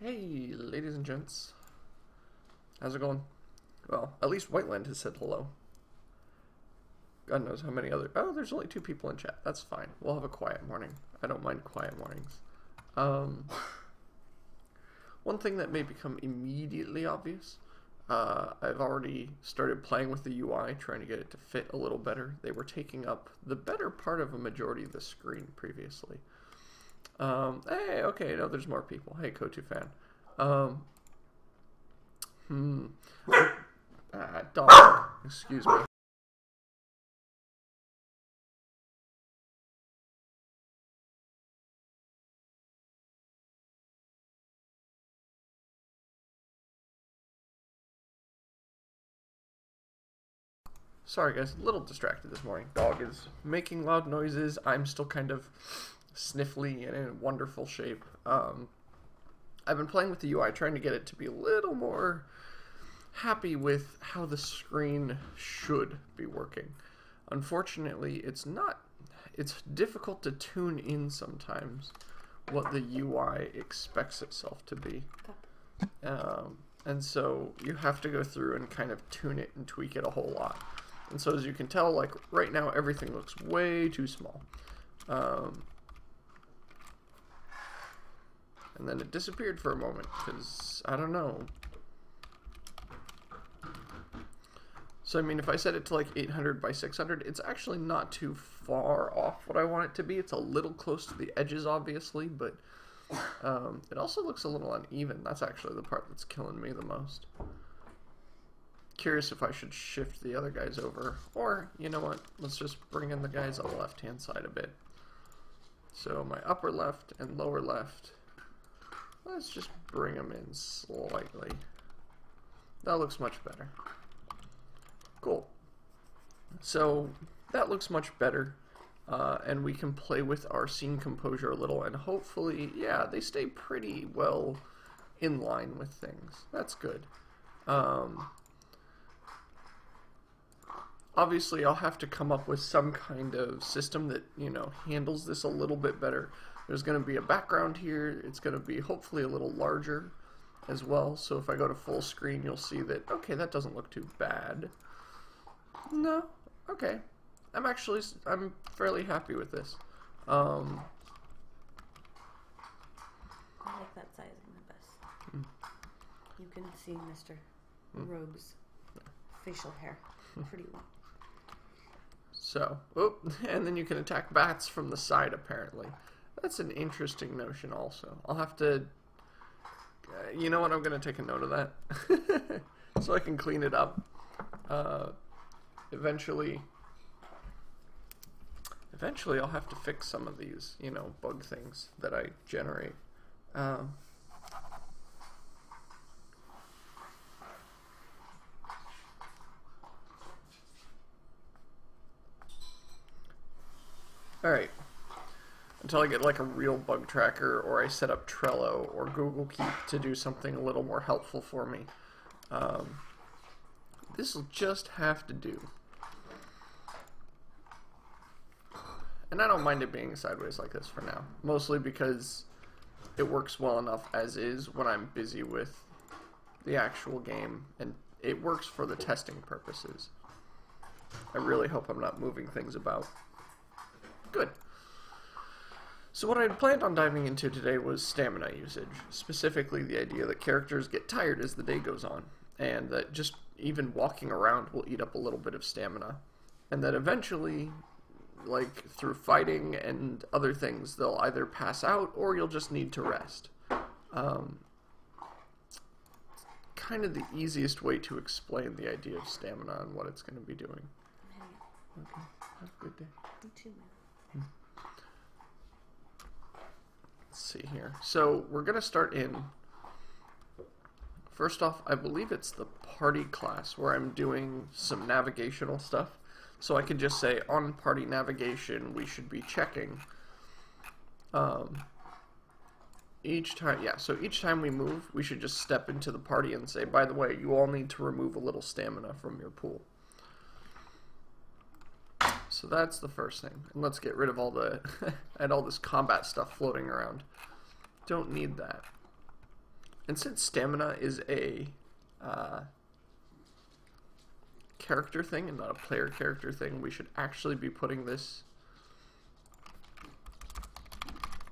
Hey, ladies and gents. How's it going? Well, at least Whiteland has said hello. God knows how many other... Oh, there's only 2 people in chat. That's fine. We'll have a quiet morning. I don't mind quiet mornings. One thing that may become immediately obvious, I've already started playing with the UI, trying to get it to fit a little better. They were taking up the better part of a majority of the screen previously. Hey, okay, no, there's more people. Hey, Kotu fan. Dog. Excuse me. Sorry guys, a little distracted this morning. Dog is making loud noises. I'm still kind of sniffly and in wonderful shape. I've been playing with the UI, trying to get it to be a little more happy with how the screen should be working. Unfortunately, it's not. It's difficult to tune in sometimes what the UI expects itself to be. And so you have to go through and kind of tune it and tweak it a whole lot. And so as you can tell, like right now, everything looks way too small. And then it disappeared for a moment because, I don't know. So, I mean, if I set it to like 800 by 600, it's actually not too far off what I want it to be. It's a little close to the edges, obviously, but it also looks a little uneven. That's actually the part that's killing me the most. Curious if I should shift the other guys over. Or, you know what, let's just bring in the guys on the left-hand side a bit. So, my upper left and lower left. Let's just bring them in slightly. That looks much better. Cool. So that looks much better. And we can play with our scene composure a little. And hopefully, yeah, they stay pretty well in line with things. That's good. Obviously, I'll have to come up with some kind of system that, you know, handles this a little bit better. There's going to be a background here. It's going to be hopefully a little larger as well. So if I go to full screen, you'll see that, okay, that doesn't look too bad. No, okay. I'm fairly happy with this. I like that sizing the best. You can see Mr. Rogue's facial hair pretty well. So, and then you can attack bats from the side, apparently. That's an interesting notion also. I'll have to... you know what? I'm going to take a note of that. So I can clean it up. Eventually I'll have to fix some of these, you know, bug things that I generate. Alright. Until I get like a real bug tracker, or I set up Trello or Google Keep to do something a little more helpful for me. This will just have to do. And I don't mind it being sideways like this for now. Mostly because it works well enough as is when I'm busy with the actual game. And it works for the testing purposes. I really hope I'm not moving things about. Good. So what I had planned on diving into today was stamina usage. Specifically the idea that characters get tired as the day goes on. And that just even walking around will eat up a little bit of stamina. And that eventually, like through fighting and other things, they'll either pass out or you'll just need to rest. Kind of the easiest way to explain the idea of stamina and what it's going to be doing. Okay, have a good day. You too, man. Let's see here. So we're going to start in... First off, I believe it's the party class where I'm doing some navigational stuff. So I can just say on party navigation we should be checking each time. Yeah, so each time we move we should just step into the party and say, by the way, you all need to remove a little stamina from your pool. So that's the first thing. And let's get rid of all the and all this combat stuff floating around. don't need that. And since stamina is a character thing and not a player character thing, we should actually be putting this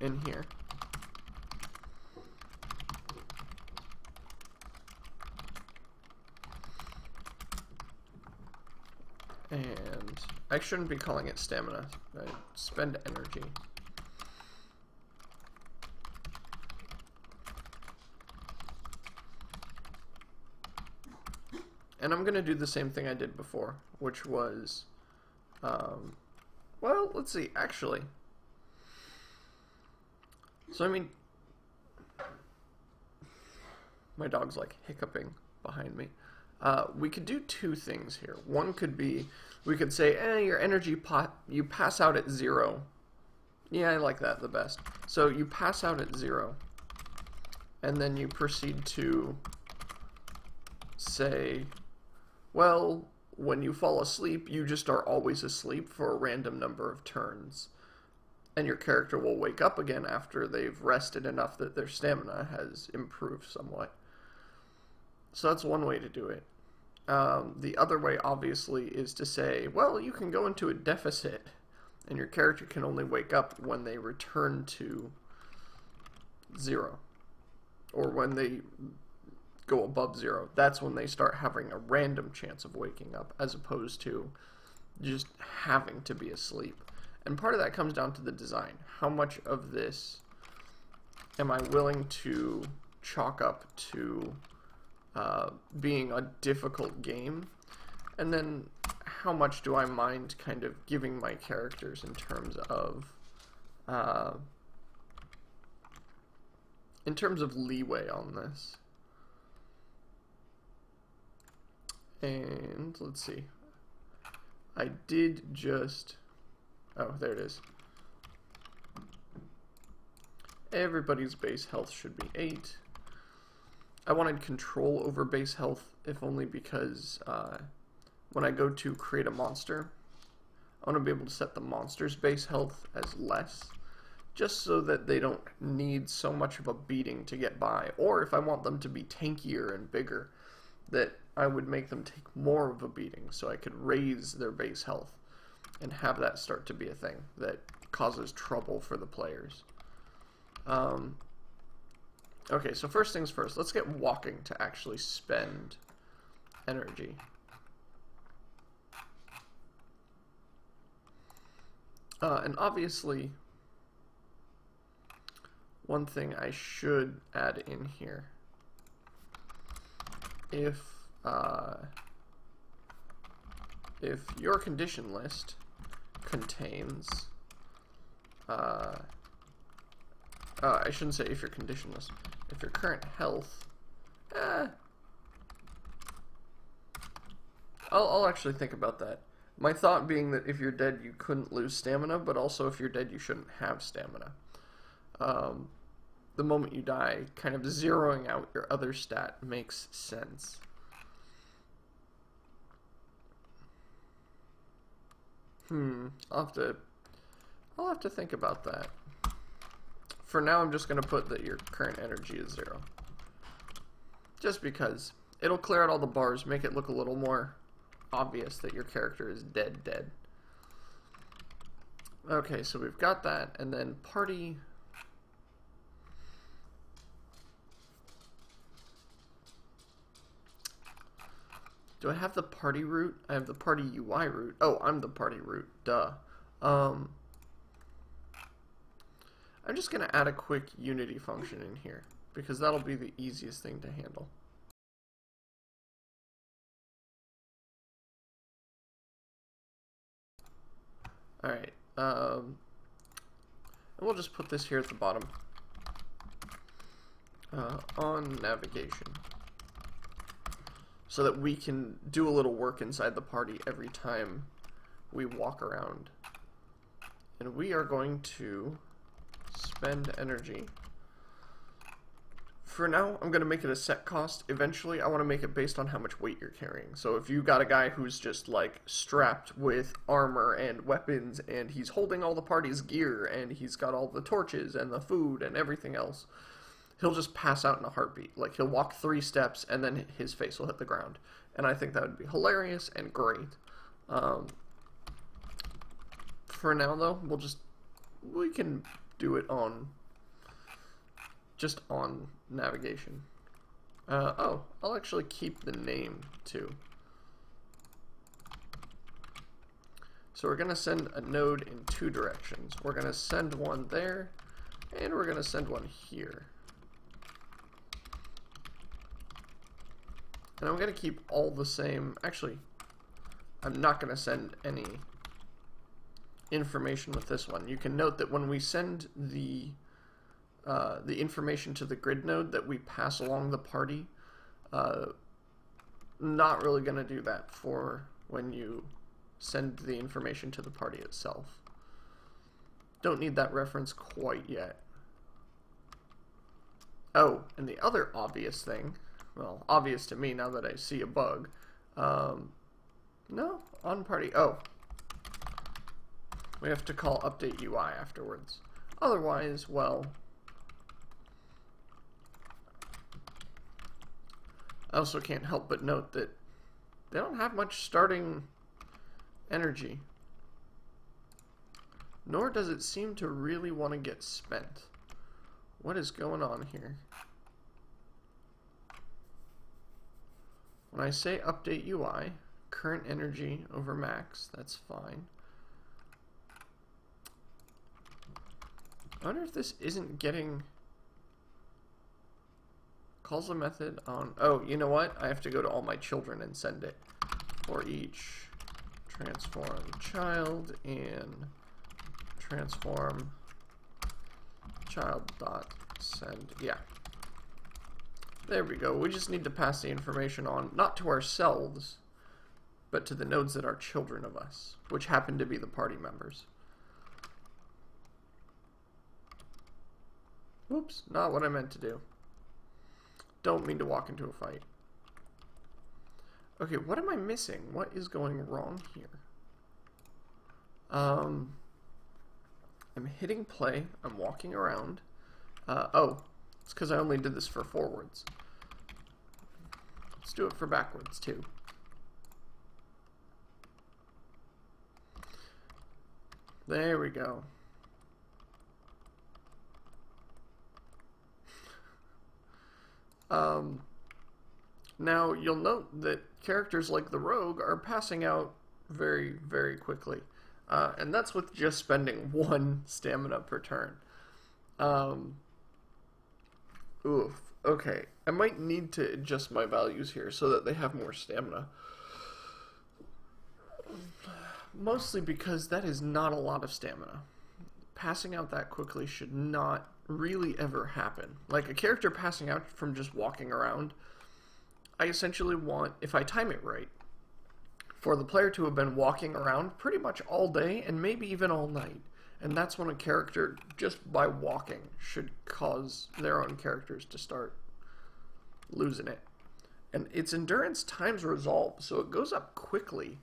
in here. And I shouldn't be calling it stamina, right? Spend energy. And I'm going to do the same thing I did before, which was, well, let's see, actually. So, I mean, my dog's like hiccuping behind me. We could do two things here. One could be, we could say, your energy pot, you pass out at 0. Yeah, I like that the best. So you pass out at 0, and then you proceed to say, well, when you fall asleep, you just are always asleep for a random number of turns. And your character will wake up again after they've rested enough that their stamina has improved somewhat. So that's one way to do it. The other way, obviously, is to say, well, you can go into a deficit, and your character can only wake up when they return to 0. Or when they go above 0. That's when they start having a random chance of waking up, as opposed to just having to be asleep. And part of that comes down to the design. How much of this am I willing to chalk up to being a difficult game? And then how much do I mind kind of giving my characters in terms of leeway on this? And let's see. I did just... Oh, there it is. Everybody's base health should be 8. I wanted control over base health, if only because when I go to create a monster, I want to be able to set the monster's base health as less, just so that they don't need so much of a beating to get by. Or if I want them to be tankier and bigger, that I would make them take more of a beating, so I could raise their base health and have that start to be a thing that causes trouble for the players. Okay, so first things first, let's get walking to actually spend energy. And obviously, one thing I should add in here, if your condition list contains, I shouldn't say if your condition list, if your current health, I'll actually think about that. My thought being that if you're dead, you couldn't lose stamina, but also if you're dead, you shouldn't have stamina. The moment you die, kind of zeroing out your other stat makes sense. I'll have to think about that. For now, I'm just going to put that your current energy is 0. Just because. It'll clear out all the bars, make it look a little more obvious that your character is dead. Okay, so we've got that, and then party... Do I have the party root? I have the party UI root. Oh, I'm the party root. Duh. I'm just going to add a quick Unity function in here, because that'll be the easiest thing to handle. Alright. And we'll just put this here at the bottom. On navigation. So that we can do a little work inside the party every time we walk around. And we are going to spend energy for now, I'm going to make it a set cost. Eventually, I want to make it based on how much weight you're carrying. So if you got a guy who's just, like, strapped with armor and weapons, and he's holding all the party's gear, and he's got all the torches and the food and everything else, he'll just pass out in a heartbeat. Like, he'll walk 3 steps, and then his face will hit the ground. And I think that would be hilarious and great. For now, though, we can do it on... just on navigation. Oh, I'll actually keep the name too. So we're going to send a node in 2 directions. We're going to send one there, and we're going to send one here. And I'm going to keep all the same. Actually, I'm not going to send any information with this one. You can note that when we send the information to the grid node that we pass along the party, not really going to do that for when you send the information to the party itself. Don't need that reference quite yet. Oh, and the other obvious thing, well, obvious to me now that I see a bug, no, on party, oh, we have to call update UI afterwards. Otherwise, well, I also can't help but note that they don't have much starting energy. Nor does it seem to really want to get spent. What is going on here? When I say update UI, current energy over max, that's fine. I wonder if this isn't getting... calls a method on... oh, you know what? I have to go to all my children and send it. For each transform child in transform child dot send. Yeah. There we go. We just need to pass the information on, not to ourselves, but to the nodes that are children of us, which happen to be the party members. Whoops, not what I meant to do. Don't mean to walk into a fight. Okay, what am I missing? What is going wrong here? I'm hitting play. I'm walking around. Oh, it's because I only did this for forwards. Let's do it for backwards, too. There we go. Now, you'll note that characters like the Rogue are passing out very, very quickly. And that's with just spending 1 stamina per turn. Oof. Okay. I might need to adjust my values here so that they have more stamina. Mostly because that is not a lot of stamina. Passing out that quickly should not really ever happen. Like, a character passing out from just walking around, I essentially want, if I time it right, for the player to have been walking around pretty much all day and maybe even all night. And that's when a character, just by walking, should cause their own characters to start losing it. And its endurance times resolve, so it goes up quickly.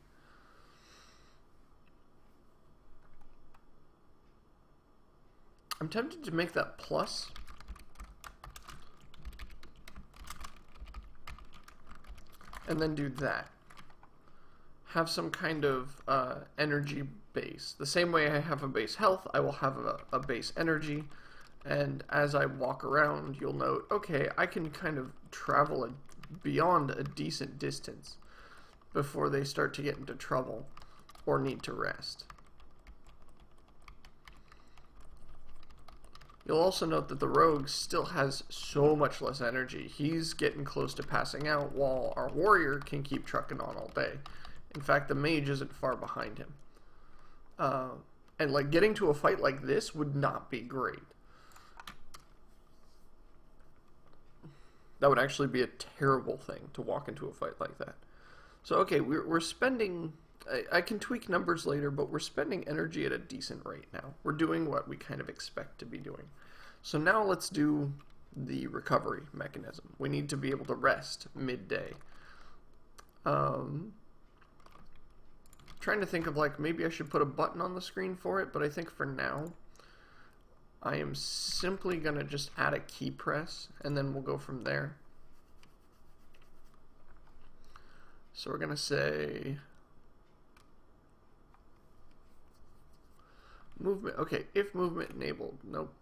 I'm tempted to make that plus. And then do that. Have some kind of energy base. The same way I have a base health, I will have a base energy. And as I walk around, you'll note, okay, I can kind of travel beyond a decent distance before they start to get into trouble or need to rest. You'll also note that the Rogue still has so much less energy. He's getting close to passing out while our Warrior can keep trucking on all day. In fact, the Mage isn't far behind him. And like getting to a fight like this would not be great. That would actually be a terrible thing to walk into a fight like that. So okay, we're spending... I can tweak numbers later, but we're spending energy at a decent rate now. We're doing what we kind of expect to be doing. So now let's do the recovery mechanism. We need to be able to rest midday. Trying to think of, like, maybe I should put a button on the screen for it, but I think for now I am simply going to just add a key press, and then we'll go from there. So we're going to say movement. Okay, if movement enabled. Nope.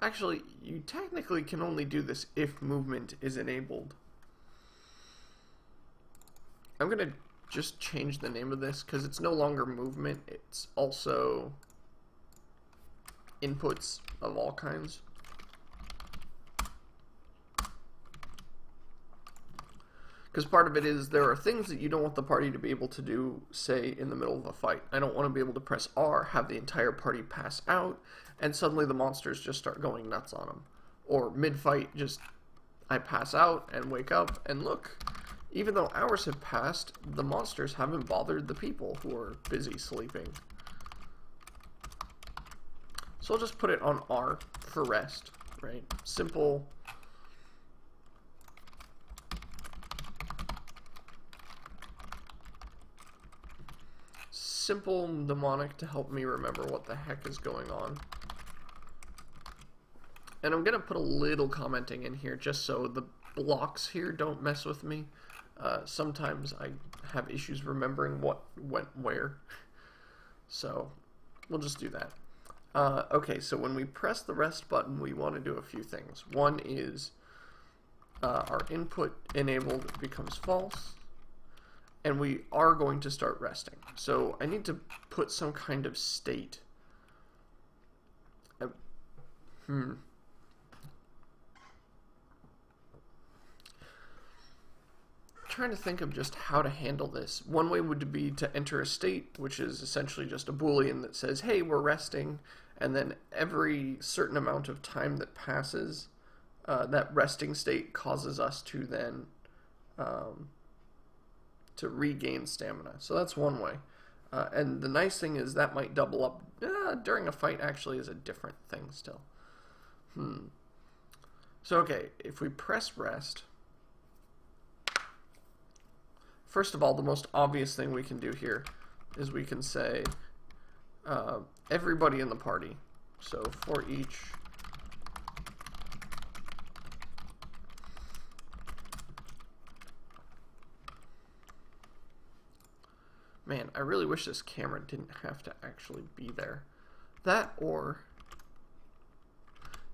Actually, you technically can only do this if movement is enabled. I'm going to just change the name of this because it's no longer movement. It's also inputs of all kinds. Because part of it is there are things that you don't want the party to be able to do, say, in the middle of a fight. I don't want to be able to press R, have the entire party pass out, and suddenly the monsters just start going nuts on them. Or mid-fight, just I pass out and wake up, and look, even though hours have passed, the monsters haven't bothered the people who are busy sleeping. So I'll just put it on R for rest, right? Simple. Simple mnemonic to help me remember what the heck is going on. And I'm going to put a little commenting in here just so the blocks here don't mess with me. Sometimes I have issues remembering what went where. So we'll just do that. Okay, so when we press the rest button, we want to do a few things. One is our input enabled becomes false. And we are going to start resting. So I need to put some kind of state. Trying to think of just how to handle this. One way would be to enter a state, which is essentially just a Boolean that says, hey, we're resting, and then every certain amount of time that passes, that resting state causes us to then to regain stamina. So that's one way. And the nice thing is that might double up during a fight. Actually is a different thing still. So okay, if we press rest, first of all, the most obvious thing we can do here is we can say everybody in the party. So for each man, I really wish this camera didn't have to actually be there. That or,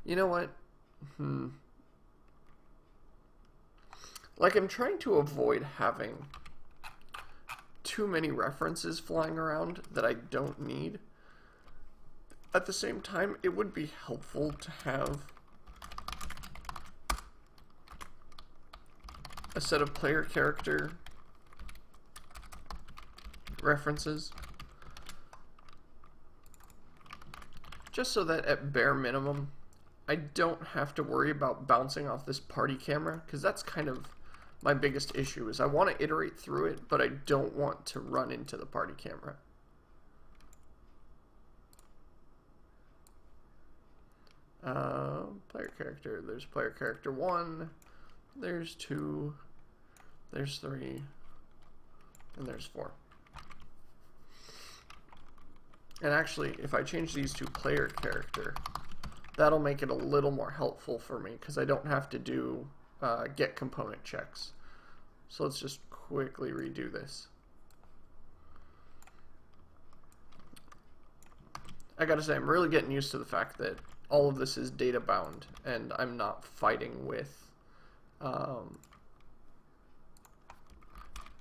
you know what? Like, I'm trying to avoid having too many references flying around that I don't need. At the same time, it would be helpful to have a set of player character references, just so that at bare minimum I don't have to worry about bouncing off this party camera, because that's kind of my biggest issue, is I want to iterate through it, but I don't want to run into the party camera. Player character, there's player character 1, there's 2, there's 3, and there's 4. And actually, if I change these to player character, that'll make it a little more helpful for me, because I don't have to do get component checks. So let's just quickly redo this. I gotta say, I'm really getting used to the fact that all of this is data bound, and I'm not fighting with...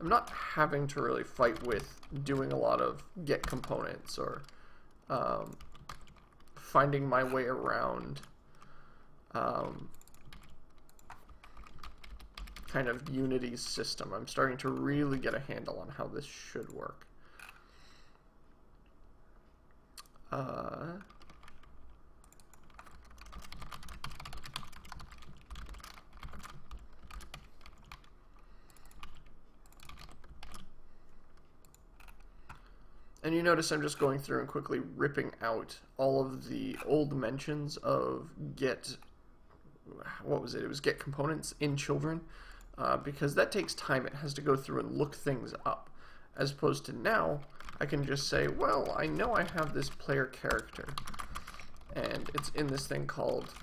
I'm not having to really fight with doing a lot of get components or finding my way around kind of Unity's system. I'm starting to really get a handle on how this should work. And you notice I'm just going through and quickly ripping out all of the old mentions of get, what was it? It was get components in children, because that takes time. It has to go through and look things up. As opposed to now, I can just say, well, I know I have this player character, and it's in this thing called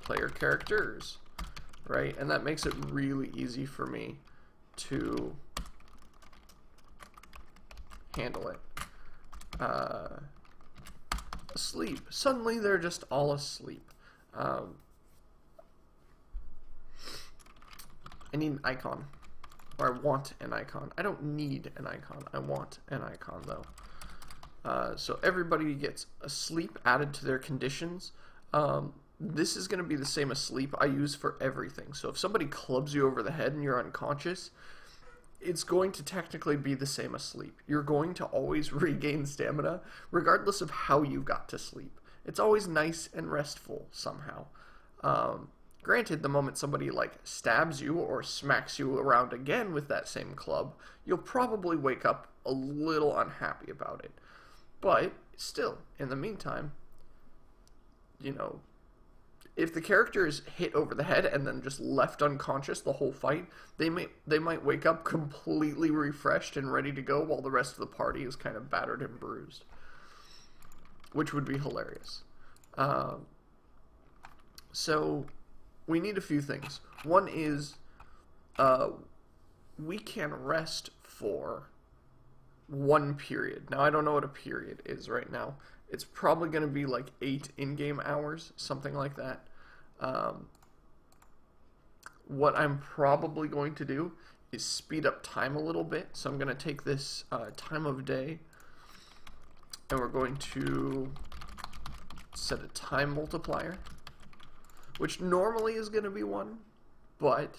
player characters, right? And that makes it really easy for me to handle it. Asleep. Suddenly they're just all asleep. I need an icon. Or I want an icon. I don't need an icon. I want an icon though. So everybody gets asleep added to their conditions. This is going to be the same asleep I use for everything. So if somebody clubs you over the head and you're unconscious, it's going to technically be the same asleep. You're going to always regain stamina, regardless of how you got to sleep. It's always nice and restful somehow. Granted, the moment somebody like stabs you or smacks you around again with that same club, you'll probably wake up a little unhappy about it. But still, in the meantime, you know, if the character is hit over the head and then just left unconscious the whole fight, they might wake up completely refreshed and ready to go while the rest of the party is kind of battered and bruised, which would be hilarious. So we need a few things. One is we can rest for 1 period. Now I don't know what a period is right now. It's probably going to be like 8 in-game hours, something like that. What I'm probably going to do is speed up time a little bit. So I'm going to take this time of day, and we're going to set a time multiplier, which normally is going to be 1, but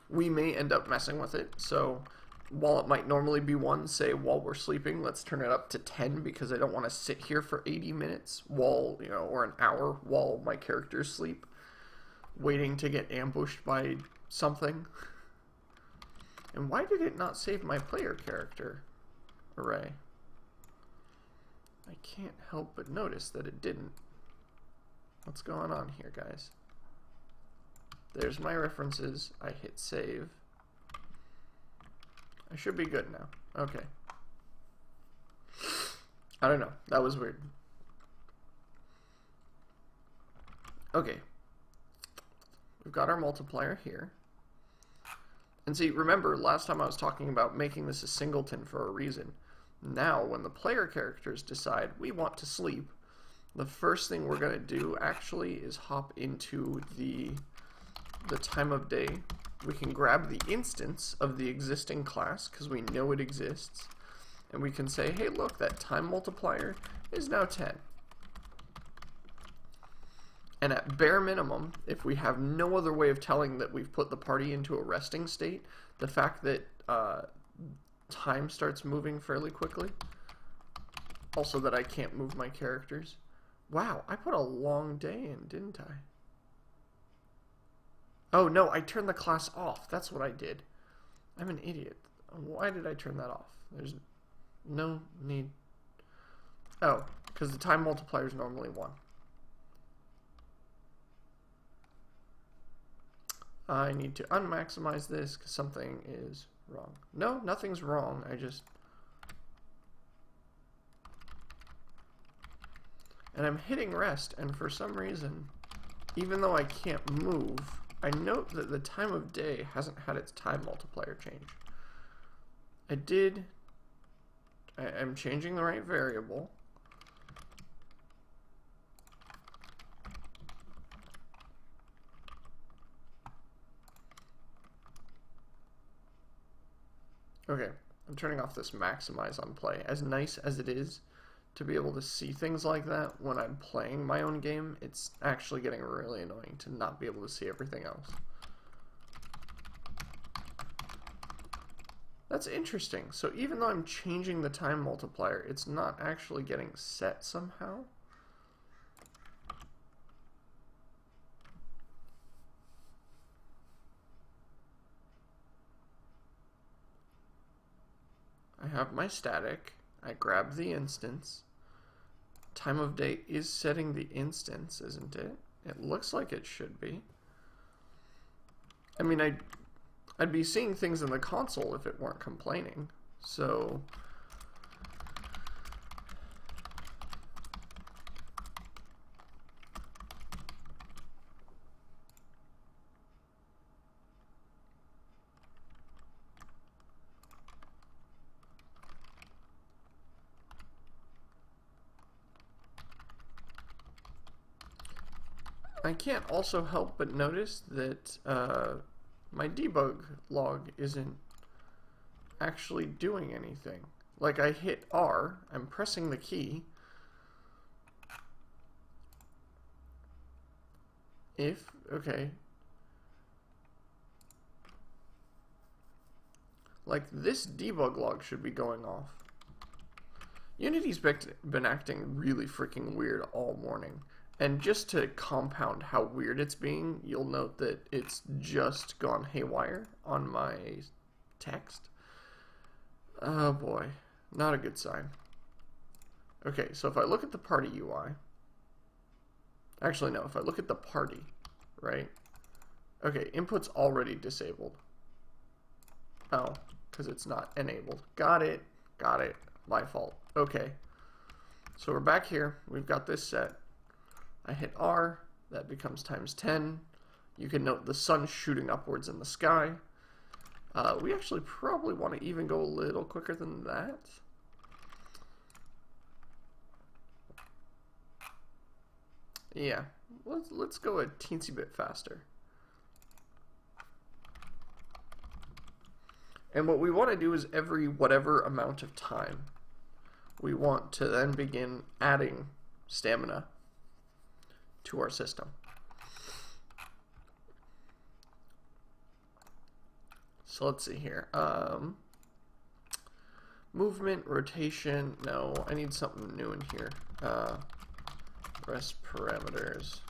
we may end up messing with it. So while it might normally be 1, say while we're sleeping, let's turn it up to 10 because I don't want to sit here for 80 minutes while, you know, or an hour while my characters sleep, waiting to get ambushed by something. And why did it not save my player character array? I can't help but notice that it didn't. What's going on here, guys? There's my references. I hit save. I should be good now. Okay. I don't know. That was weird. Okay. We've got our multiplier here. And see, remember, last time I was talking about making this a singleton for a reason. Now, when the player characters decide we want to sleep, the first thing we're going to do actually is hop into the time of day. We can grab the instance of the existing class because we know it exists, and we can say, hey, look, that time multiplier is now 10. And at bare minimum, if we have no other way of telling that we've put the party into a resting state, the fact that time starts moving fairly quickly, also that I can't move my characters. Wow, I put a long day in, didn't I? Oh no, I turned the class off. That's what I did. I'm an idiot. Why did I turn that off? There's no need. Oh, because the time multiplier is normally 1. I need to unmaximize this because something is wrong. No, nothing's wrong. I just... And I'm hitting rest, and for some reason, even though I can't move, I note that the time of day hasn't had its time multiplier change. I'm changing the right variable. Okay, I'm turning off this maximize on play. As nice as it is to be able to see things like that when I'm playing my own game, it's actually getting really annoying to not be able to see everything else. That's interesting. So even though I'm changing the time multiplier, it's not actually getting set somehow. I have my static. I grab the instance. Time of day is setting the instance, isn't it? It looks like it should be. I mean, I'd be seeing things in the console if it weren't complaining. So I can't also help but notice that my debug log isn't actually doing anything. Like, I hit R, I'm pressing the key. Okay. Like, this debug log should be going off. Unity's been acting really freaking weird all morning. And just to compound how weird it's being, you'll note that it's just gone haywire on my text. Oh boy, not a good sign. Okay, so if I look at the party UI, actually no, if I look at the party, right? Okay, input's already disabled. Oh, because it's not enabled. Got it, my fault. Okay, so we're back here, we've got this set. I hit R, that becomes times 10. You can note the sun shooting upwards in the sky. We actually probably want to even go a little quicker than that. Yeah, let's go a teensy bit faster. And what we want to do is every whatever amount of time, we want to then begin adding stamina to our system. So let's see here. Movement, rotation. No, I need something new in here. Rest parameters.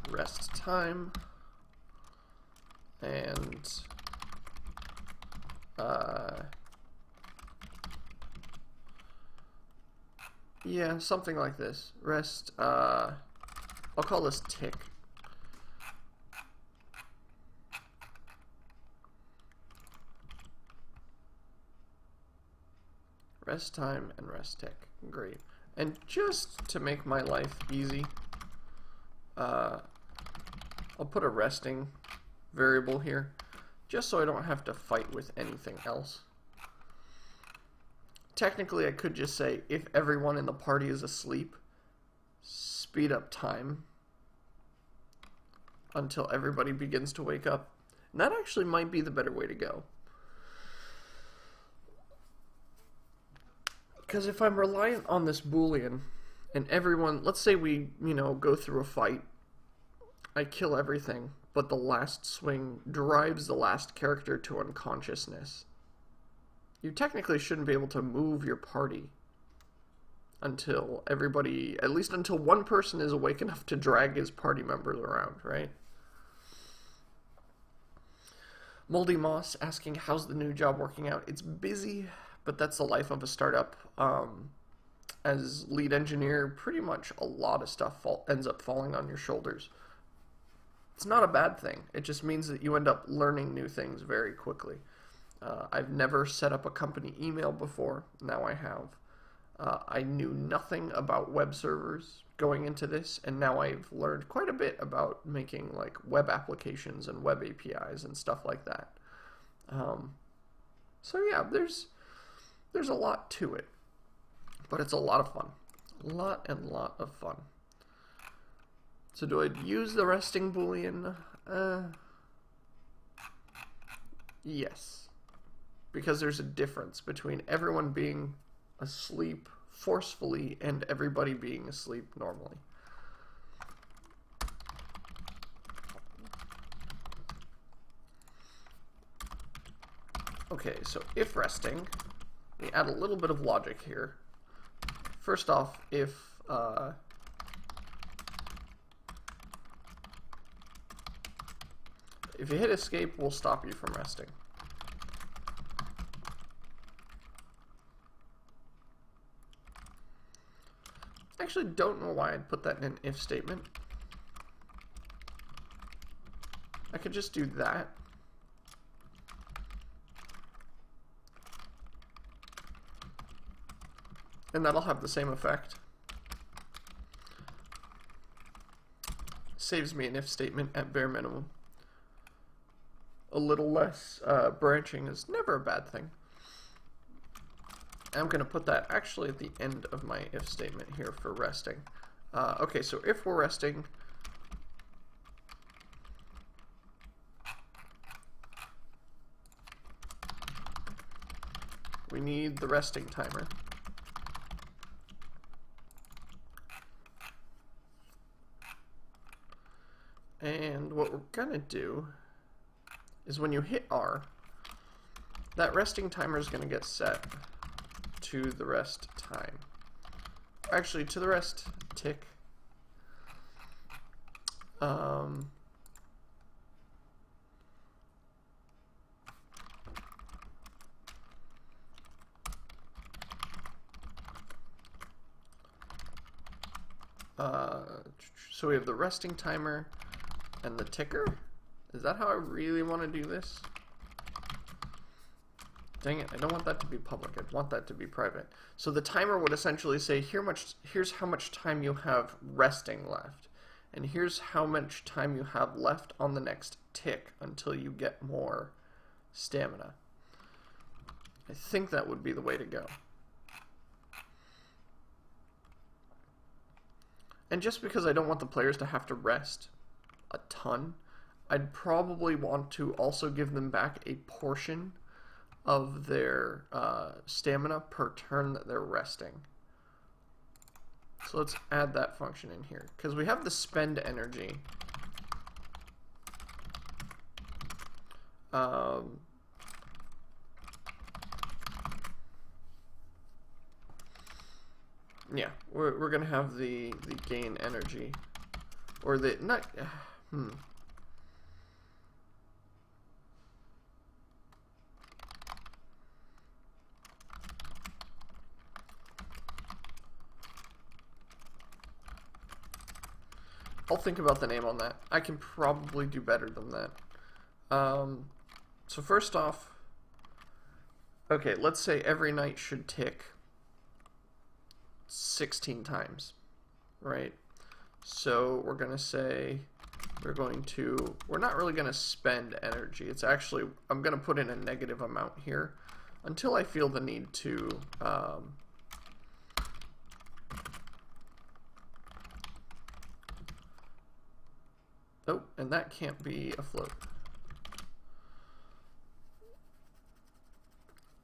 Rest time. And yeah, something like this. Rest, I'll call this tick. Rest time and rest tick. Great. And just to make my life easy, I'll put a resting variable here, just so I don't have to fight with anything else. Technically, I could just say, if everyone in the party is asleep, speed up time until everybody begins to wake up. And that actually might be the better way to go. Because if I'm reliant on this Boolean, and everyone, let's say we, go through a fight, I kill everything, but the last swing drives the last character to unconsciousness. You technically shouldn't be able to move your party until everybody, at least until one person is awake enough to drag his party members around, right? Moldy Moss asking, how's the new job working out? It's busy, but that's the life of a startup. As lead engineer, pretty much a lot of stuff ends up falling on your shoulders. It's not a bad thing. It just means that you end up learning new things very quickly. I've never set up a company email before. Now I have. I knew nothing about web servers going into this, and now I've learned quite a bit about making like web applications and web APIs and stuff like that. So yeah, there's a lot to it, but it's a lot of fun. A lot of fun. So do I use the resting Boolean? Yes. Because there's a difference between everyone being asleep forcefully and everybody being asleep normally. Okay, so if resting, we add a little bit of logic here. First off, if If you hit escape, we'll stop you from resting. I actually don't know why I'd put that in an if statement. I could just do that. And that'll have the same effect. Saves me an if statement at bare minimum. A little less branching is never a bad thing. I'm going to put that actually at the end of my if statement here for resting. Okay, so if we're resting, we need the resting timer. And what we're going to do is when you hit R, that resting timer is going to get set to the rest time. Actually, to the rest tick. So we have the resting timer and the ticker. Is that how I really want to do this? Dang it, I don't want that to be public. I want that to be private. So the timer would essentially say, here's how much time you have resting left. And here's how much time you have left on the next tick until you get more stamina. I think that would be the way to go. And just because I don't want the players to have to rest a ton, I'd probably want to also give them back a portion of their stamina per turn that they're resting. So let's add that function in here, because we have the spend energy. Yeah, we're gonna have the gain energy, or the not. I'll think about the name on that. I can probably do better than that. So first off, okay, let's say every night should tick 16 times, right? So we're going to say we're not really going to spend energy. It's actually, I'm going to put in a negative amount here until I feel the need to oh, and that can't be a float.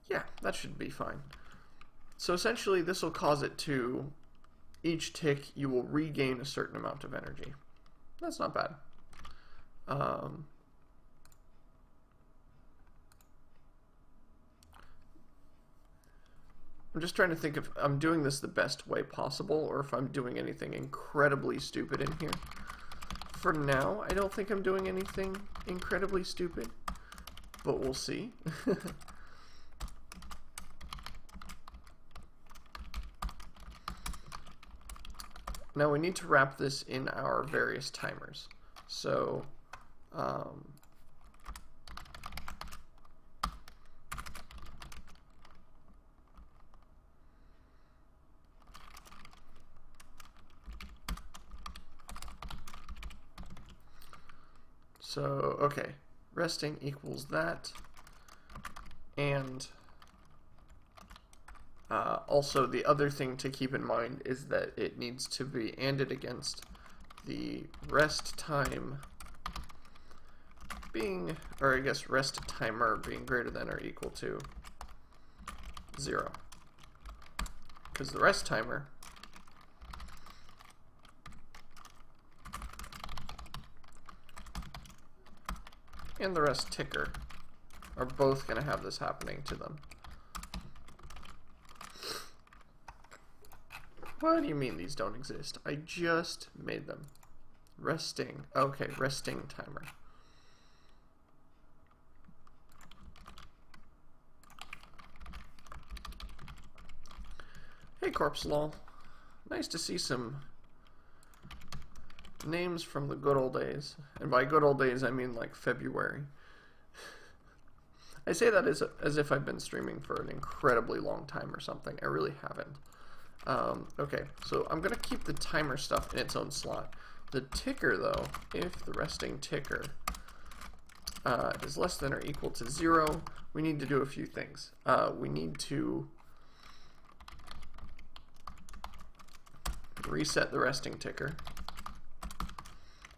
Yeah, that should be fine. So essentially this will cause it to, each tick you will regain a certain amount of energy. That's not bad. I'm just trying to think if I'm doing this the best way possible or if I'm doing anything incredibly stupid in here. For now, I don't think I'm doing anything incredibly stupid, but we'll see. Now we need to wrap this in our various timers. So okay, resting equals that, and also the other thing to keep in mind is that it needs to be ANDed against the rest time being, or I guess rest timer being greater than or equal to 0. Because the rest timer and the rest ticker are both going to have this happening to them. What do you mean these don't exist? I just made them. Resting. Okay, resting timer. Hey, Corpse Lol. Nice to see some names from the good old days. And by good old days, I mean like February. I say that as if I've been streaming for an incredibly long time or something. I really haven't. Okay, so I'm going to keep the timer stuff in its own slot. The ticker, though, if the resting ticker is less than or equal to 0, we need to do a few things. We need to reset the resting ticker.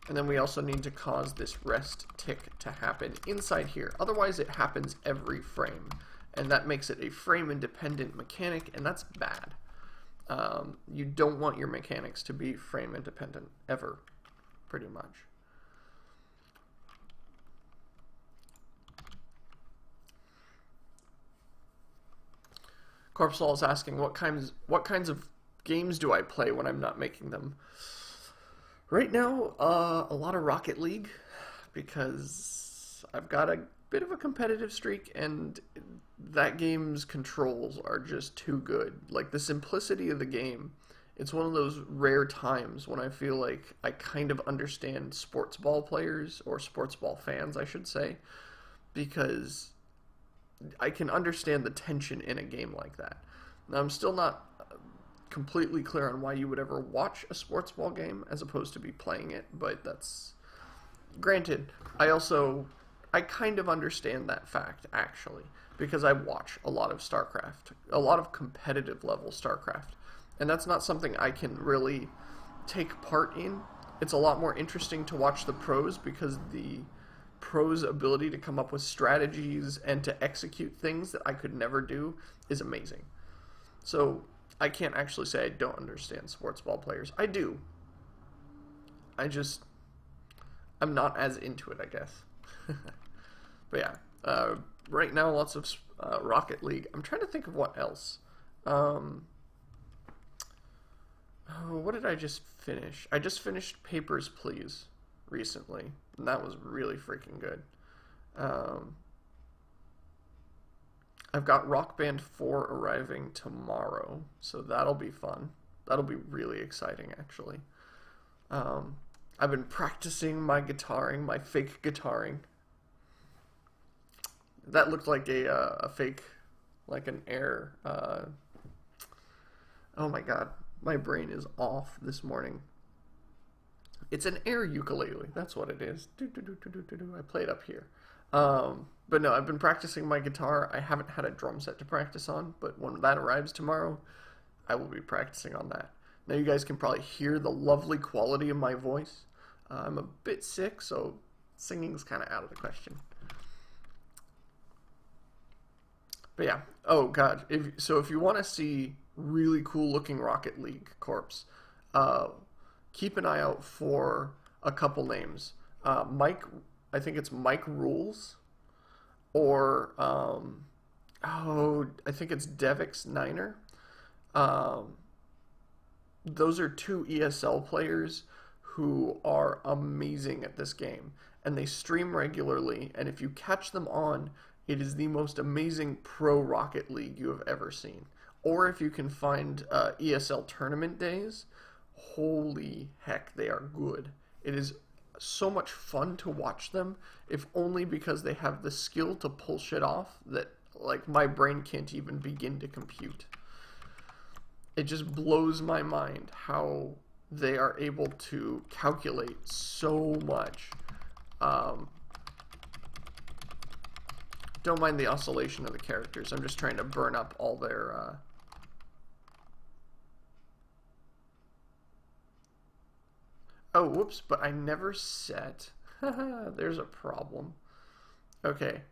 And then we also need to cause this rest tick to happen inside here. Otherwise, it happens every frame. And that makes it a frame-independent mechanic, and that's bad. You don't want your mechanics to be frame-independent, ever, pretty much. Corpsol is asking, what kinds of games do I play when I'm not making them? Right now, a lot of Rocket League, because I've got a bit of a competitive streak, and that game's controls are just too good. Like, the simplicity of the game, it's one of those rare times when I feel like I kind of understand sports ball players, or sports ball fans, I should say, because I can understand the tension in a game like that. Now, I'm still not completely clear on why you would ever watch a sports ball game as opposed to be playing it, but that's granted. I kind of understand that fact, actually, because I watch a lot of StarCraft, a lot of competitive level StarCraft, and that's not something I can really take part in. It's a lot more interesting to watch the pros, because the pros' ability to come up with strategies and to execute things that I could never do is amazing. So I can't actually say I don't understand sports ball players. I do. I'm not as into it, I guess. But yeah, right now lots of Rocket League. I'm trying to think of what else. Oh, what did I just finish? I just finished Papers, Please recently, and that was really freaking good. I've got Rock Band 4 arriving tomorrow, so that'll be fun. That'll be really exciting, actually. I've been practicing my guitaring, my fake guitaring. That looked like a fake, like an air. Oh my god, my brain is off this morning. It's an air ukulele, that's what it is. I play it up here. But no, I've been practicing my guitar. I haven't had a drum set to practice on, but when that arrives tomorrow, I will be practicing on that. Now you guys can probably hear the lovely quality of my voice. I'm a bit sick, so singing's kind of out of the question. But yeah, oh god, if you want to see really cool looking Rocket League Corpse, keep an eye out for a couple names. Mike, I think it's Mike Rules, or I think it's Devix Niner. Those are two ESL players who are amazing at this game, and they stream regularly, and if you catch them on, it is the most amazing pro Rocket League you have ever seen. Or if you can find ESL tournament days, holy heck, they are good. It is so much fun to watch them, if only because they have the skill to pull shit off that, like, my brain can't even begin to compute. It just blows my mind how they are able to calculate so much. Don't mind the oscillation of the characters. I'm just trying to burn up all their... Oh, whoops, but I never set... There's a problem. Okay.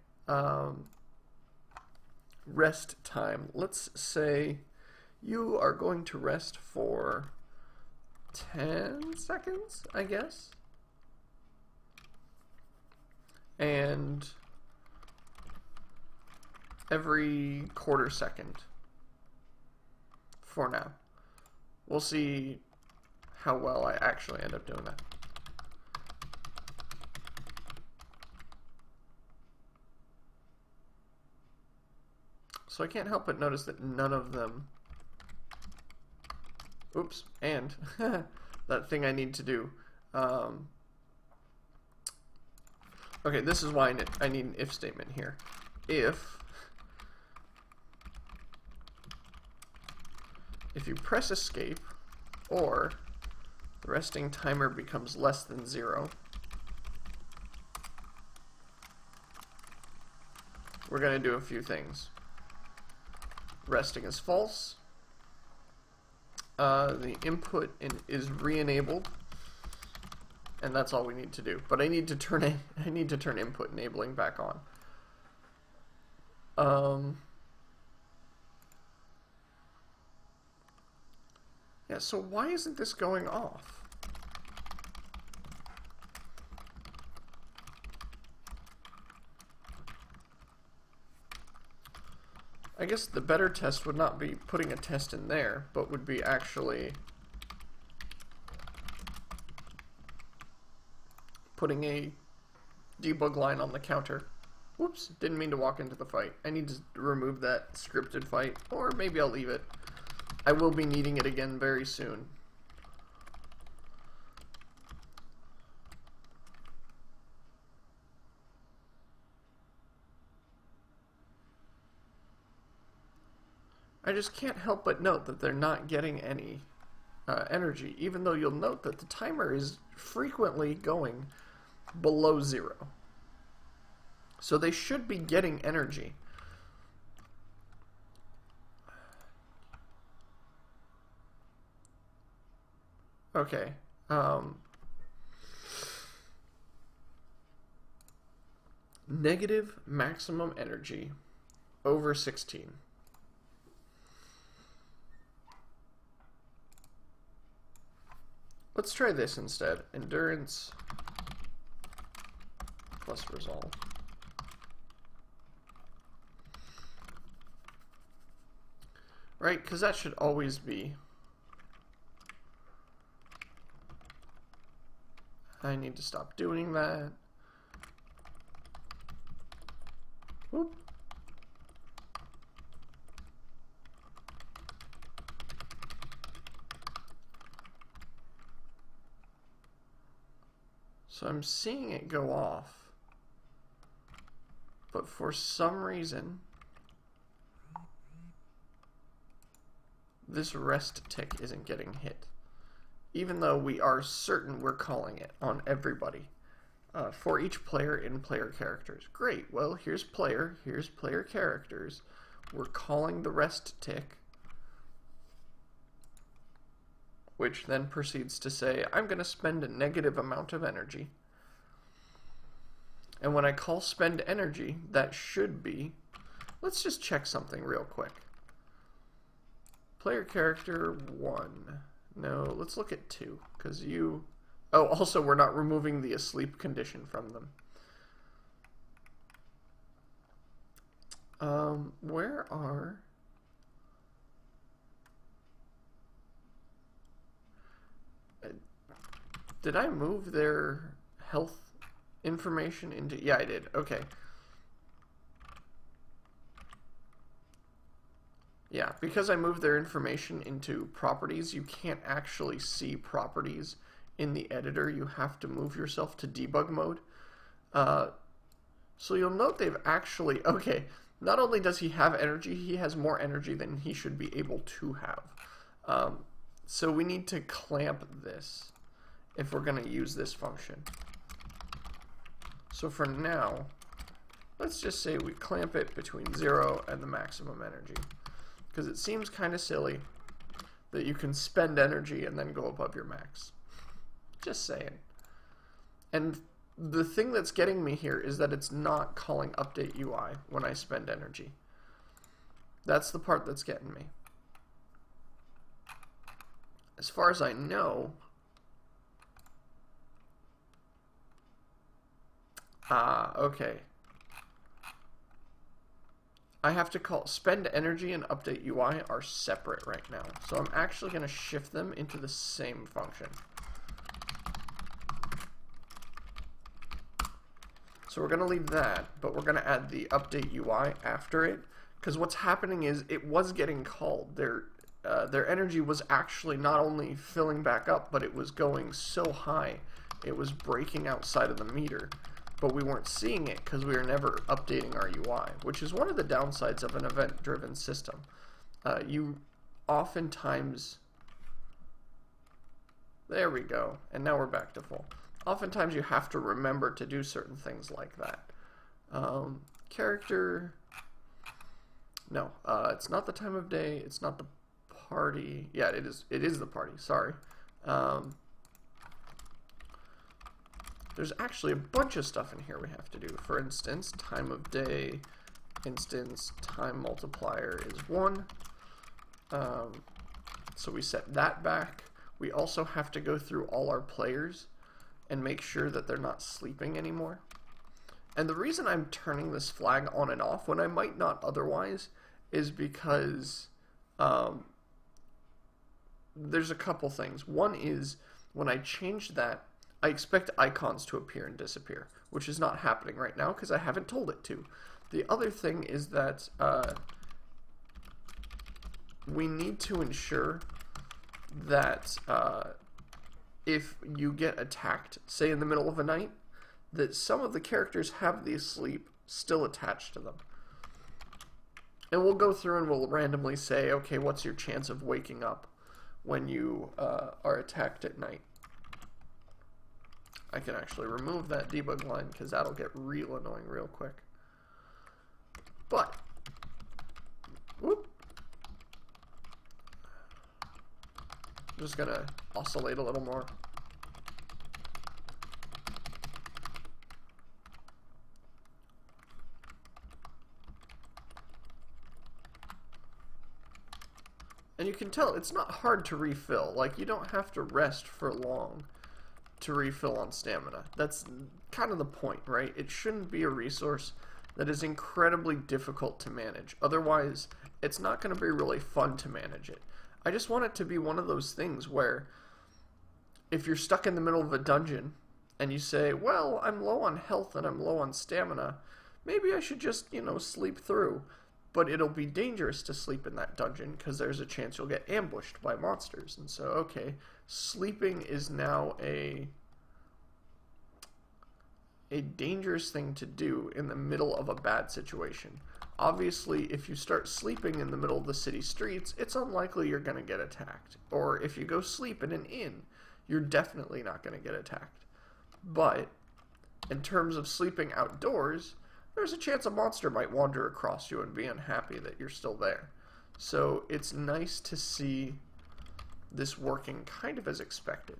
Rest time. Let's say you are going to rest for 10 seconds, I guess. And every quarter second for now. We'll see how well I actually end up doing that. So I can't help but notice that none of them Oops, and that thing I need to do. Okay, this is why I need an if statement here. If you press escape, or the resting timer becomes less than 0, we're going to do a few things. Resting is false. The input is re-enabled, and that's all we need to do. But I need to turn input enabling back on. Yeah, so why isn't this going off? I guess the better test would not be putting a test in there, but would be actually putting a debug line on the counter. Whoops, didn't mean to walk into the fight. I need to remove that scripted fight, or maybe I'll leave it. I will be needing it again very soon. I just can't help but note that they're not getting any energy, even though you'll note that the timer is frequently going below 0. So they should be getting energy. Okay. Negative maximum energy over 16. Let's try this instead. Endurance plus resolve. Right, because that should always be. I need to stop doing that. Whoop. So I'm seeing it go off, but for some reason this rest tick isn't getting hit, even though we are certain we're calling it on everybody for each player in player characters. Great, well here's player characters. We're calling the rest tick, which then proceeds to say, I'm going to spend a negative amount of energy. And when I call spend energy, that should be, let's just check something real quick. Player character 1. No, let's look at 2, because you... Oh, also we're not removing the asleep condition from them. Where are... Did I move their health information into... Yeah, I did. Okay. Yeah, because I moved their information into properties, you can't actually see properties in the editor. You have to move yourself to debug mode. So you'll note they've actually... Okay, not only does he have energy, he has more energy than he should be able to have. So we need to clamp this if we're going to use this function. So for now, let's just say we clamp it between 0 and the maximum energy. Because it seems kind of silly that you can spend energy and then go above your max. Just saying. And the thing that's getting me here is that it's not calling update UI when I spend energy. That's the part that's getting me. As far as I know, okay. I have to call spend energy and update UI are separate right now. So I'm actually going to shift them into the same function. So we're going to leave that, but we're going to add the update UI after it, because what's happening is it was getting called. their energy was actually not only filling back up, but it was going so high, it was breaking outside of the meter. But we weren't seeing it because we were never updating our UI, which is one of the downsides of an event-driven system. You oftentimes... There we go, and now we're back to full. Oftentimes you have to remember to do certain things like that. Character... No, it's not the time of day, it's not the party. Yeah, it is the party, sorry. There's actually a bunch of stuff in here we have to do. For instance, time of day, instance, time multiplier is 1. So we set that back. We also have to go through all our players and make sure that they're not sleeping anymore. And the reason I'm turning this flag on and off when I might not otherwise is because there's a couple things. One is when I change that, I expect icons to appear and disappear, which is not happening right now because I haven't told it to. The other thing is that we need to ensure that if you get attacked, say in the middle of a night, that some of the characters have the sleep still attached to them. And we'll go through and we'll randomly say, okay, what's your chance of waking up when you are attacked at night? I can actually remove that debug line because that'll get real annoying real quick. But, whoop. I'm just gonna oscillate a little more. And you can tell it's not hard to refill. Like, you don't have to rest for long to refill on stamina. That's kind of the point, right? It shouldn't be a resource that is incredibly difficult to manage. Otherwise, it's not going to be really fun to manage it. I just want it to be one of those things where if you're stuck in the middle of a dungeon and you say, well, I'm low on health and I'm low on stamina, maybe I should just, you know, sleep through. But it'll be dangerous to sleep in that dungeon because there's a chance you'll get ambushed by monsters. And so, okay, sleeping is now a dangerous thing to do in the middle of a bad situation. Obviously, if you start sleeping in the middle of the city streets, it's unlikely you're going to get attacked. Or if you go sleep in an inn, you're definitely not going to get attacked. But in terms of sleeping outdoors, there's a chance a monster might wander across you and be unhappy that you're still there. So it's nice to see this working kind of as expected.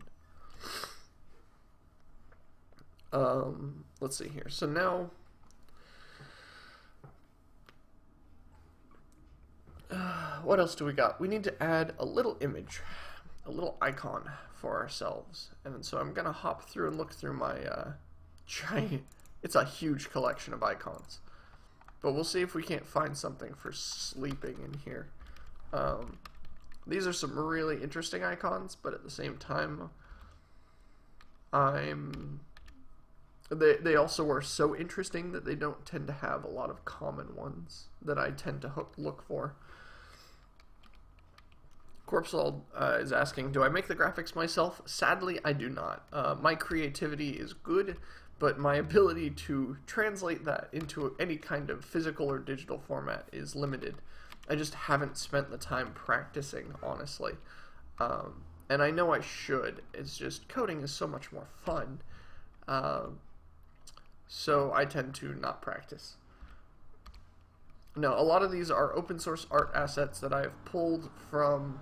Let's see here. So now, what else do we got? We need to add a little image, a little icon for ourselves. And so I'm going to hop through and look through my giant... It's a huge collection of icons. But we'll see if we can't find something for sleeping in here. These are some really interesting icons, but at the same time, they also are so interesting that they don't tend to have a lot of common ones that I tend to look for. Corpsol is asking, do I make the graphics myself? Sadly, I do not. My creativity is good, but my ability to translate that into any kind of physical or digital format is limited. I just haven't spent the time practicing, honestly. And I know I should. It's just coding is so much more fun. So I tend to not practice. No, a lot of these are open source art assets that I have pulled from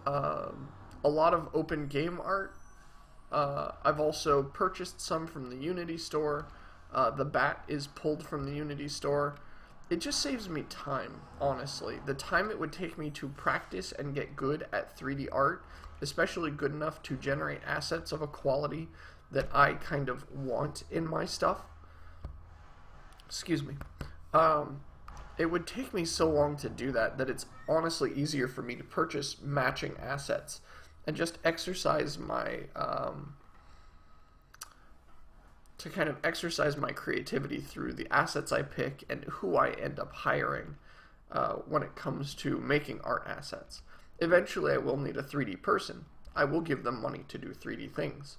a lot of open game art. I've also purchased some from the Unity store. The bat is pulled from the Unity store. It just saves me time, honestly. The time it would take me to practice and get good at 3D art, especially good enough to generate assets of a quality that I kind of want in my stuff. Excuse me. It would take me so long to do that it's honestly easier for me to purchase matching assets and just exercise my to kind of exercise my creativity through the assets I pick and who I end up hiring when it comes to making art assets. Eventually, I will need a 3D person. I will give them money to do 3D things.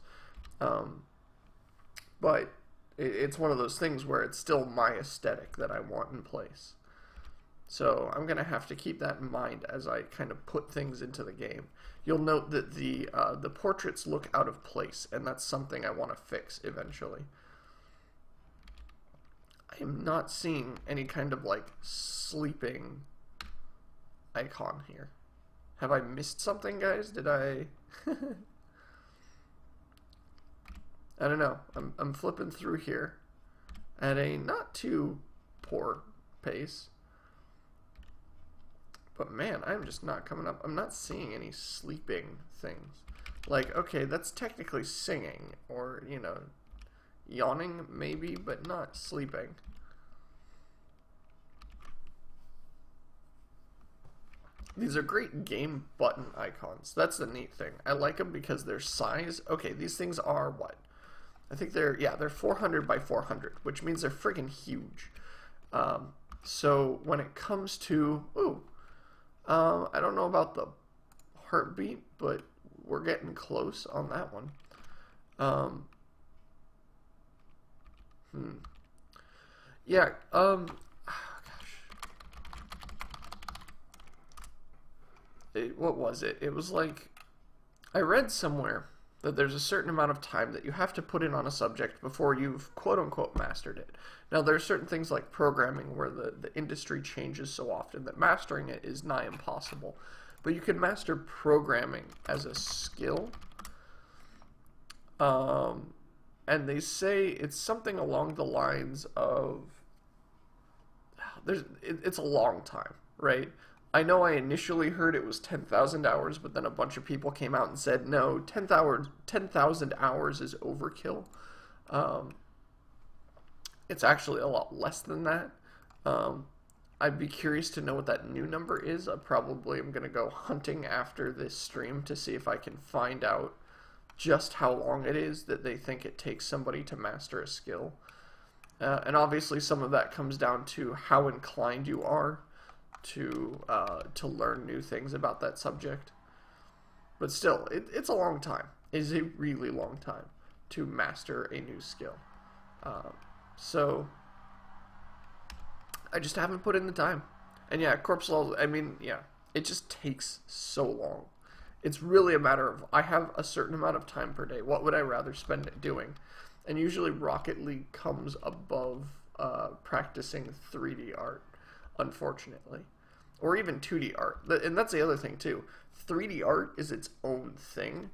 But it's one of those things where it's still my aesthetic that I want in place. So I'm going to have to keep that in mind as I kind of put things into the game. You'll note that the portraits look out of place, and that's something I want to fix eventually. I am not seeing any kind of like sleeping icon here. Have I missed something, guys? Did I... I don't know. I'm flipping through here at a not too poor pace. But man, I'm just not coming up. I'm not seeing any sleeping things. Like, okay, that's technically singing or, you know, yawning maybe, but not sleeping. These are great game button icons. That's the neat thing. I like them because their size. Okay, these things are what? I think they're 400 by 400, which means they're friggin' huge. So when it comes to, I don't know about the heartbeat, but we're getting close on that one. Yeah, gosh. What was it? It was like, I read somewhere that there's a certain amount of time that you have to put in on a subject before you've quote-unquote mastered it. Now, there are certain things like programming where the industry changes so often that mastering it is nigh impossible. But you can master programming as a skill. And they say it's something along the lines of... It's a long time, right? I know I initially heard it was 10,000 hours, but then a bunch of people came out and said, no, 10,000 hours is overkill. It's actually a lot less than that. I'd be curious to know what that new number is. I probably am going to go hunting after this stream to see if I can find out just how long it is that they think it takes somebody to master a skill. And obviously some of that comes down to how inclined you are to learn new things about that subject. But still, it's a long time. It is a really long time to master a new skill. So I just haven't put in the time. And yeah, Corpse Laws, I mean, yeah, it just takes so long. It's really a matter of, I have a certain amount of time per day. What would I rather spend it doing? And usually Rocket League comes above practicing 3D art, unfortunately. Or even 2D art. And that's the other thing, too. 3D art is its own thing.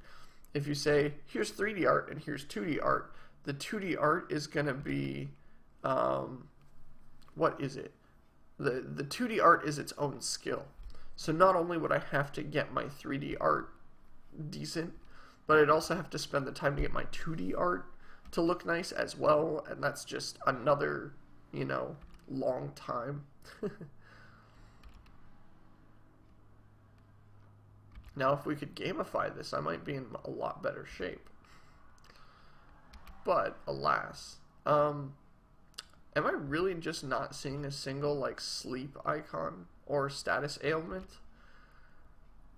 If you say, here's 3D art and here's 2D art, the 2D art is going to be... what is it? The 2D art is its own skill. So not only would I have to get my 3D art decent, but I'd also have to spend the time to get my 2D art to look nice as well, and that's just another, you know, long time. Now, if we could gamify this, I might be in a lot better shape. But, alas, am I really just not seeing a single, like, sleep icon or status ailment?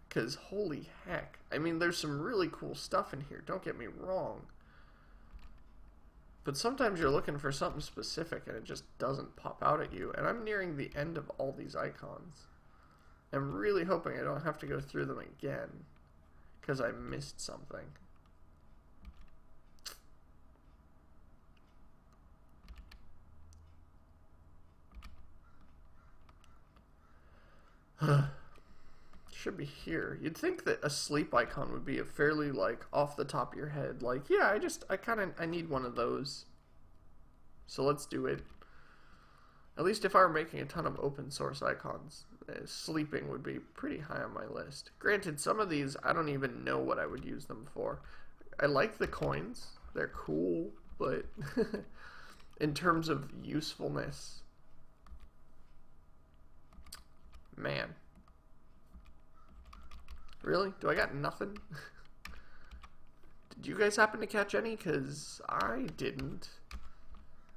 Because, holy heck, I mean, there's some really cool stuff in here, don't get me wrong. But sometimes you're looking for something specific and it just doesn't pop out at you. And I'm nearing the end of all these icons. I'm really hoping I don't have to go through them again, because I missed something. Should be here. You'd think that a sleep icon would be a fairly, like, off the top of your head. Like, yeah, I need one of those. So let's do it. At least if I were making a ton of open source icons, sleeping would be pretty high on my list. Granted, some of these, I don't even know what I would use them for. I like the coins. They're cool, but in terms of usefulness, man. Really? Do I got nothing? Did you guys happen to catch any? Because I didn't.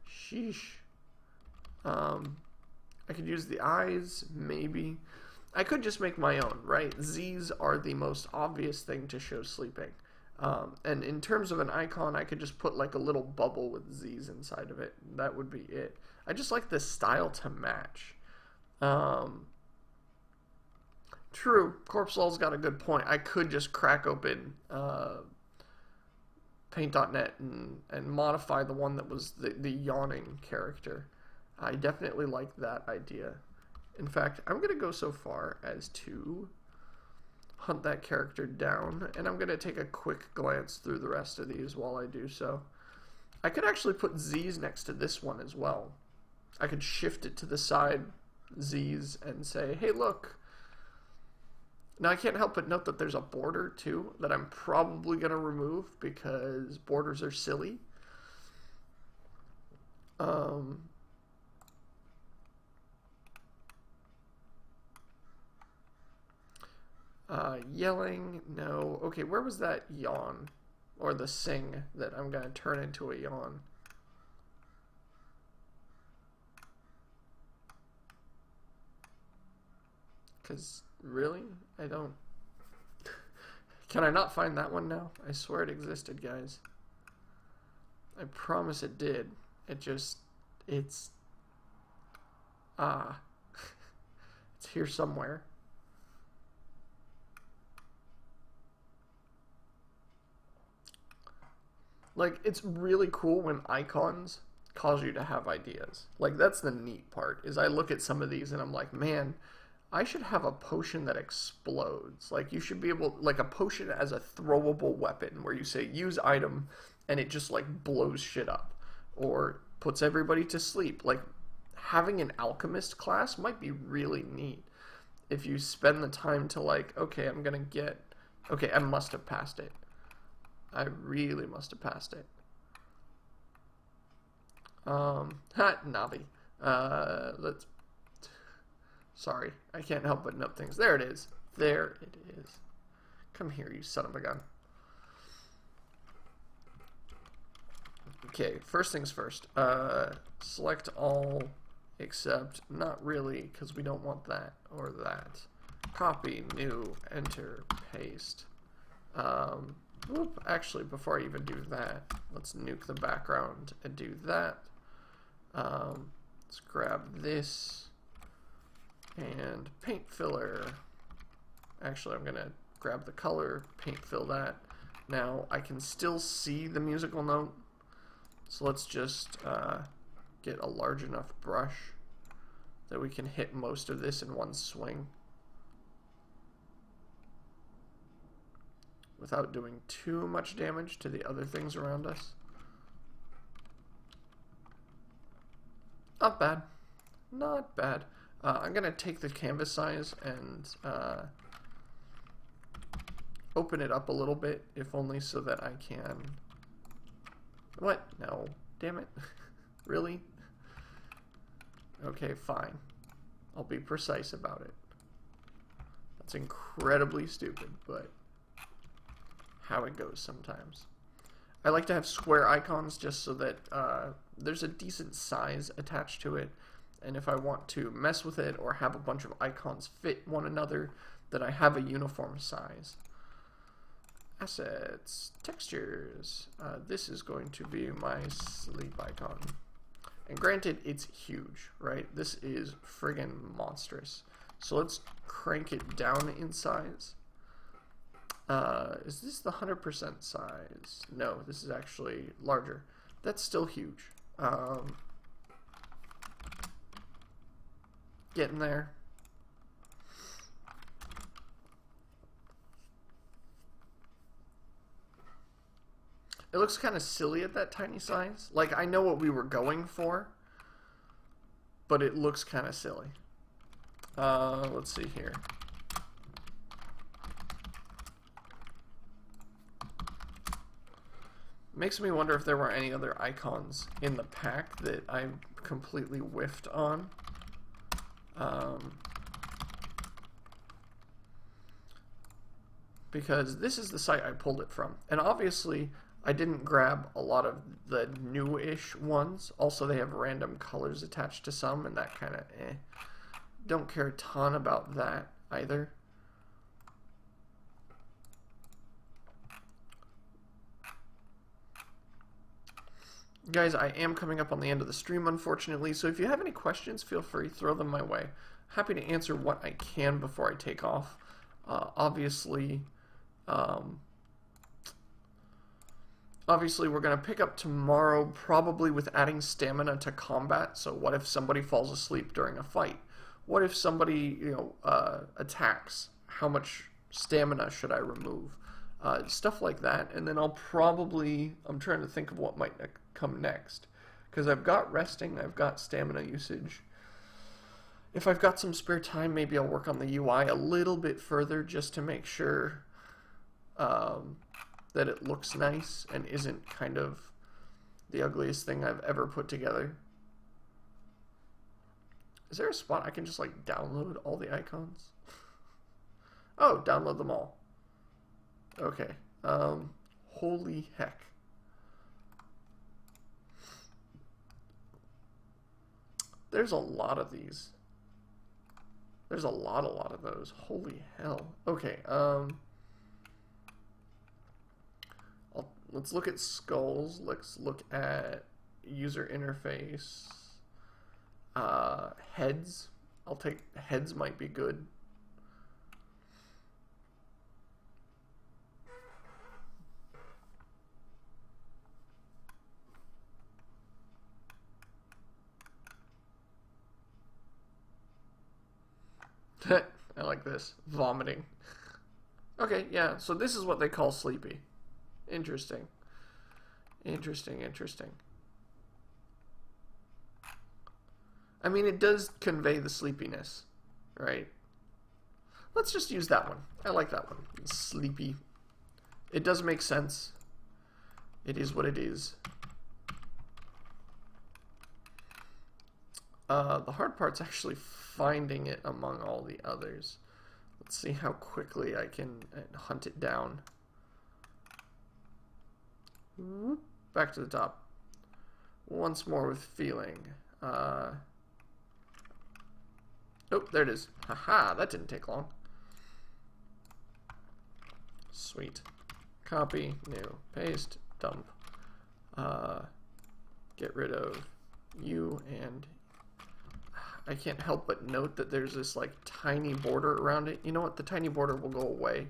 Sheesh. I could use the eyes, maybe. I could just make my own, right? Z's are the most obvious thing to show sleeping. And in terms of an icon, I could just put like a little bubble with Z's inside of it. That would be it. I just like the style to match. True, CorpseLol's got a good point. I could just crack open Paint.net and modify the one that was the yawning character. I definitely like that idea. In fact, I'm going to go so far as to hunt that character down, and I'm going to take a quick glance through the rest of these while I do so. I could actually put Z's next to this one as well. I could shift it to the side, Z's, and say, hey, look. Now, I can't help but note that there's a border, too, that I'm probably going to remove because borders are silly. Yelling, no. Okay, where was that yawn? Or the sing that I'm going to turn into a yawn? Because, really? I don't... Can I not find that one now? I swear it existed, guys. I promise it did. It just... It's... It's here somewhere. Like, it's really cool when icons cause you to have ideas. Like, that's the neat part, is I look at some of these and I'm like, man, I should have a potion that explodes. Like, you should be able, like, a potion as a throwable weapon, where you say, use item, and it just, like, blows shit up. Or puts everybody to sleep. Like, having an alchemist class might be really neat. If you spend the time to, like, okay, I'm gonna get... Okay, I must have passed it. I really must have passed it. Navi. Let's... Sorry, I can't help but note things. There it is. There it is. Come here, you son of a gun. Okay, first things first. Select all except not really, because we don't want that or that. Copy, new, enter, paste. Whoop, actually, before I even do that, let's nuke the background and do that. Let's grab this and paint filler. Actually, I'm gonna grab the color, paint fill that. Now, I can still see the musical note, so let's just get a large enough brush that we can hit most of this in one swing without doing too much damage to the other things around us. Not bad. Not bad. I'm going to take the canvas size and open it up a little bit, if only so that I can... What? No. Damn it. Really? Okay, fine. I'll be precise about it. That's incredibly stupid, but how it goes sometimes. I like to have square icons just so that there's a decent size attached to it, and if I want to mess with it or have a bunch of icons fit one another, that I have a uniform size. Assets, textures. This is going to be my sleep icon. And granted, it's huge, right? This is friggin' monstrous. So let's crank it down in size. Is this the 100% size? No, this is actually larger. That's still huge. Getting there. It looks kind of silly at that tiny size. Like, I know what we were going for, but it looks kind of silly. Let's see here. Makes me wonder if there were any other icons in the pack that I completely whiffed on. Because this is the site I pulled it from. And obviously, I didn't grab a lot of the new-ish ones. Also, they have random colors attached to some, and that kind of Don't care a ton about that. either. Guys, I am coming up on the end of the stream, unfortunately, so if you have any questions, feel free, throw them my way. Happy to answer what I can before I take off. Obviously, we're going to pick up tomorrow, probably with adding stamina to combat. So what if somebody falls asleep during a fight? What if somebody, attacks? How much stamina should I remove? Stuff like that. And then I'm trying to think of what might come next. Because I've got resting, I've got stamina usage. If I've got some spare time, maybe I'll work on the UI a little bit further just to make sure that it looks nice and isn't kind of the ugliest thing I've ever put together. Is there a spot I can just like download all the icons? Oh, download them all. Okay. Holy heck. There's a lot of these. There's a lot of those. Holy hell. Okay, let's look at skulls. Let's look at user interface. Heads. I'll take heads, might be good. I like this. Vomiting. Okay, yeah, so this is what they call sleepy. Interesting. Interesting. I mean, it does convey the sleepiness, right? Let's just use that one. I like that one. Sleepy. It does make sense. It is what it is. The hard part's actually finding it among all the others. Let's see how quickly I can hunt it down. Back to the top. Once more with feeling. Oh, there it is. Haha, that didn't take long. Sweet. Copy, new, paste, dump. Get rid of you and... I can't help but note that there's this like tiny border around it. You know what? The tiny border will go away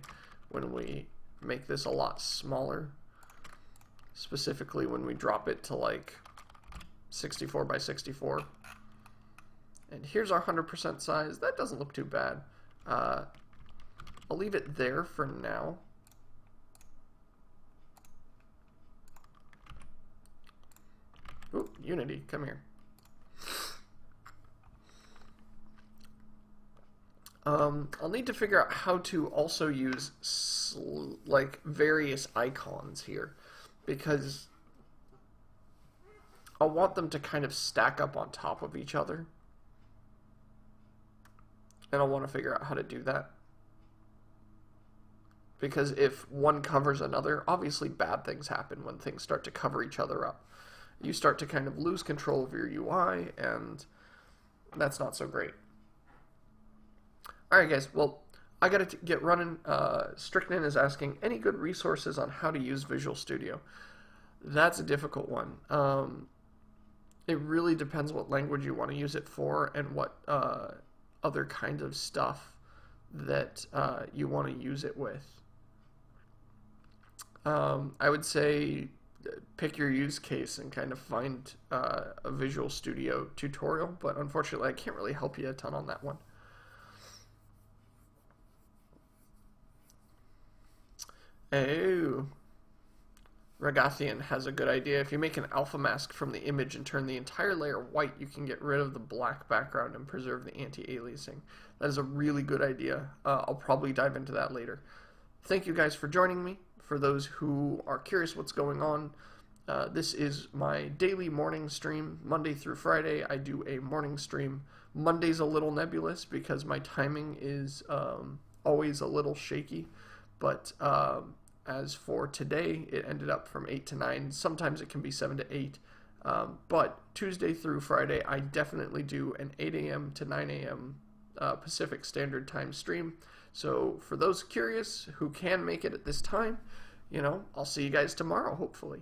when we make this a lot smaller. Specifically when we drop it to like 64 by 64. And here's our 100% size. That doesn't look too bad. I'll leave it there for now. Ooh, Unity, come here. I'll need to figure out how to also use like various icons here, because I want them to kind of stack up on top of each other, and I want to figure out how to do that, because if one covers another, obviously bad things happen when things start to cover each other up. You start to kind of lose control of your UI, and that's not so great. Alright guys, well, I gotta get running. Stricknan is asking, any good resources on how to use Visual Studio? That's a difficult one. It really depends what language you want to use it for and what other kind of stuff that you want to use it with. I would say pick your use case and kind of find a Visual Studio tutorial, but unfortunately I can't really help you a ton on that one. Oh, Ragathian has a good idea. If you make an alpha mask from the image and turn the entire layer white, you can get rid of the black background and preserve the anti-aliasing. That is a really good idea. I'll probably dive into that later. Thank you guys for joining me. For those who are curious what's going on, this is my daily morning stream. Monday through Friday, I do a morning stream. Monday's a little nebulous because my timing is always a little shaky. But as for today, it ended up from 8 to 9. Sometimes it can be 7 to 8. But Tuesday through Friday, I definitely do an 8 a.m. to 9 a.m. Pacific Standard Time stream. So for those curious who can make it at this time, you know, I'll see you guys tomorrow, hopefully.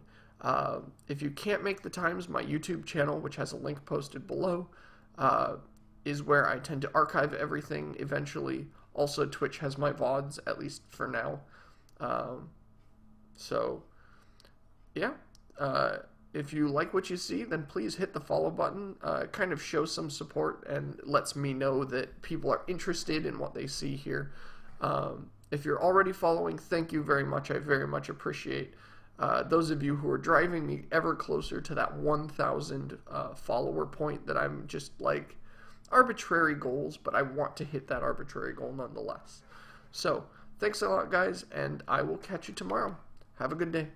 If you can't make the times, my YouTube channel, which has a link posted below, is where I tend to archive everything eventually. Also, Twitch has my VODs, at least for now. So, yeah. If you like what you see, then please hit the follow button. It kind of shows some support and lets me know that people are interested in what they see here. If you're already following, thank you very much. I very much appreciate those of you who are driving me ever closer to that 1,000 follower point that I'm just like arbitrary goals, but I want to hit that arbitrary goal nonetheless. So, thanks a lot, guys, and I will catch you tomorrow. Have a good day.